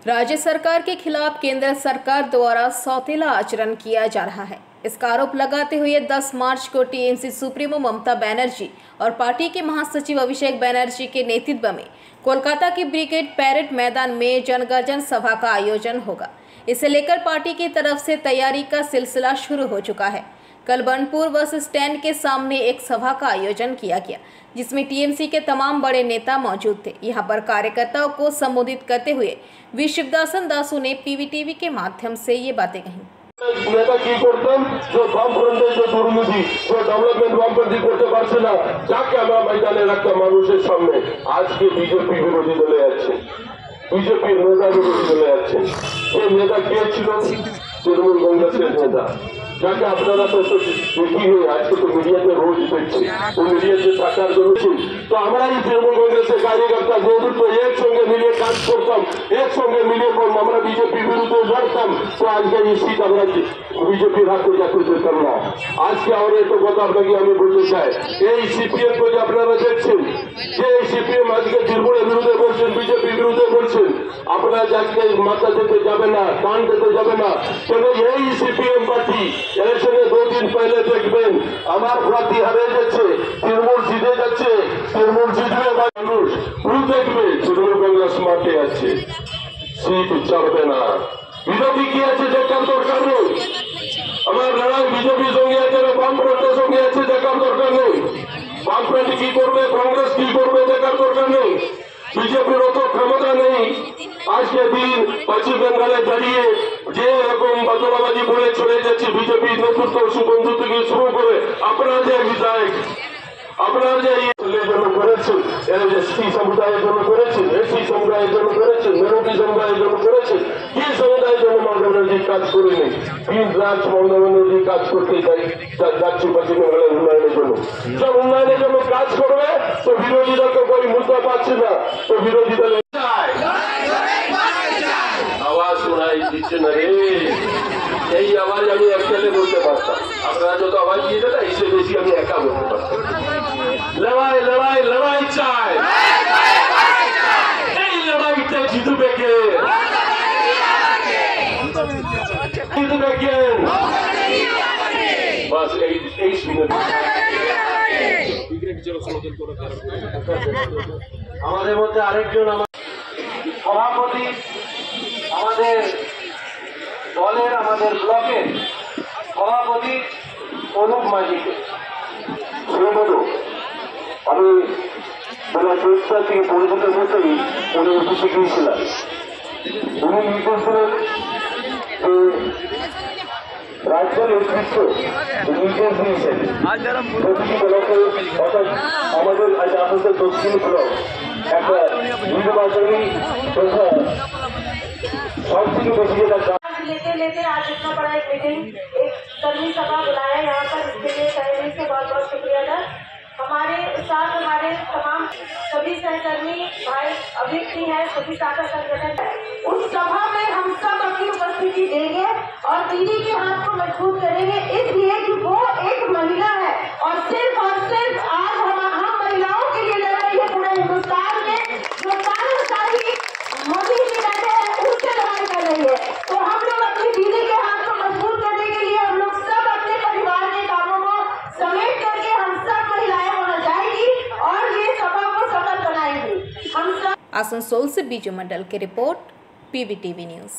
राज्य सरकार के खिलाफ केंद्र सरकार द्वारा सौतेला आचरण किया जा रहा है। इसका आरोप लगाते हुए 10 मार्च को टीएमसी सुप्रीमो ममता बनर्जी और पार्टी के महासचिव अभिषेक बनर्जी के नेतृत्व में कोलकाता के ब्रिगेड पैरेड मैदान में जनगर्जन सभा का आयोजन होगा। इसे लेकर पार्टी की तरफ से तैयारी का सिलसिला शुरू हो चुका है। कल बनपुर बस स्टैंड के सामने एक सभा का आयोजन किया गया, जिसमें टीएमसी के तमाम बड़े नेता मौजूद थे। यहां पर कार्यकर्ताओं को संबोधित करते हुए वी शिवदासन दासू ने पीवीटीवी के माध्यम से ये बातें कही। नेता की করতেন जो বামফ্রন্টের যে দুর্নীতি जो ডেভেলপমেন্ট বামপন্থী করতে পারছে না, যাকে আমরা ময়দানে রাখতাম মানুষের সামনে, আজকে বিজেপি বিরোধী দলে যাচ্ছে, বিজেপির নেতা বিরোধী দলে যাচ্ছে। এই নেতা কে ছিল? তৃণমূল কংগ্রেসের নেতা, যাকে আপনারা তো দেখি আজকে তো মিডিয়াতে রোজ দেখছি। ও মিডিয়াতে থাকার জন্য তো আমরা এই তৃণমূল কংগ্রেসের কার্যকর্তা যেহেতু একসঙ্গে মিলিয়ে কাজ করতাম, একসঙ্গে মিলিয়ে আমরা বিজেপি বিরুদ্ধে লড়তাম, তো আজকে এই সিট আমরা বিজেপির হাতে যেতে দিতাম না। আজকে আমার একটা কথা আপনাকে আমি বলতে চাই, এই সিপিএম কে আপনারা দেখছেন যে এই সিপিএম আজকে তৃণমূলের বিরুদ্ধে বলছেন, বিজেপির বিরুদ্ধে বলছেন, আপনারা যাকে মাথা দিতে যাবে না, কান দিতে যাবে না। তবে এই সিপিএম পার্টি ইলেকশনে 2 दिन पहले দেখবেন আমার প্রার্থী হারিয়ে যাচ্ছে, তৃণমূল জিতে যাচ্ছে, তৃণমূল জিতবে মানুষ পুরো দেখবে তৃণমূল কংগ্রেস মাঠে আছে, সিট ছাড়বে না। বিরোধী কি আছে দেখার দরকার নেই। আমার লড়াই বিজেপির সঙ্গে আছে না বামফ্রন্টের সঙ্গে আছে দেখার দরকার নেই। বামফ্রন্ট কি করবে, কংগ্রেস কি করবে দেখার দরকার নেই। বিজেপির অত ক্ষমতা নেই। আজকে দিন পশ্চিম বেঙ্গলে দাঁড়িয়ে যে রকম বদলাবাজি বলে চলে যাচ্ছে বিজেপি নেতৃত্ব, সুবন্ধু থেকে শুরু করে আপনারা যে বিধায়ক, আপনারা যে জন্য করেছেন, এসটি সমুদায়ের জন্য করেছেন, এসসি সমুদায়ের জন্য করেছেন, মেরুটি সমুদায়ের জন্য করেছেন, কি সমুদায়ের জন্য মমতা ব্যানার্জি কাজ করেনি? 3 লাখ মমতা ব্যানার্জি কাজ করতে যাচ্ছে পশ্চিম বেঙ্গলের উন্নয়নের জন্য। সব উন্নয়নের জন্য কাজ করবে তো বিরোধী দলকে কোন মুদ্রা পাচ্ছে না, তো বিরোধী দল আওয়াজ শোনাই দিচ্ছে না রে। এই আওয়াজ আমি একসাথে বলতে পারতাম, আপনারা যত আওয়াজ দিয়ে দেন এসে বেশি আমি একা বলতে পারতাম। লড়াই লড়াই লড়াই চাই, এই লড়াইতে জিতবে কে? জিতবে কে? বাস এই শুনে আমাদের মধ্যে আরেকজন সভাপতি, আমাদের দলের, আমাদের ব্লকের সভাপতি অনুপ মাঝিকে শ্রীমধু, আমি বেলা 10টা থেকে পরিচিত হতেই উনি অফিসে গিয়েছিলাম। উনি নির্দেশ দিলেন যে রাজ্যের নেতৃত্ব নির্দেশ দিয়েছেন প্রতিটি ব্লকে, অর্থাৎ আমাদের আজ আমাদের দক্ষিণ ব্লক একটা নির্বাচনী सब থেকে বেশি যেটা लेते लेते आज इतना बड़ा एक मीटिंग, एक कर्मी सभा बुलाया यहाँ पर, इसके लिए सहयोगी से बहुत बहुत शुक्रिया था। हमारे साथ हमारे तमाम सभी सहकर्मी भाई अभिव्यक्ति है, सभी साथी संगठन, उस सभा में हम सब अपनी उपस्थिति देंगे और दीदी के हाथ को मजबूत करेंगे, इसलिए कि वो एक महिला है और सिर्फ आज हम महिलाओं के लिए लड़ रही है पूरे हिंदुस्तान में। जो सारी मोदी जी बैठे हैं उनसे लड़ाई कर रही है, तो हम लोग अपनी दीदी के हाथ को मजबूत करने के लिए हम लोग सब अपने परिवार के कामों को समेट करके हम सब महिलाएं वहां जाएंगी और ये सभा को सफल बनाएंगी। हम सब आसनसोल से बीजू मंडल की रिपोर्ट, पीवीटीवी न्यूज।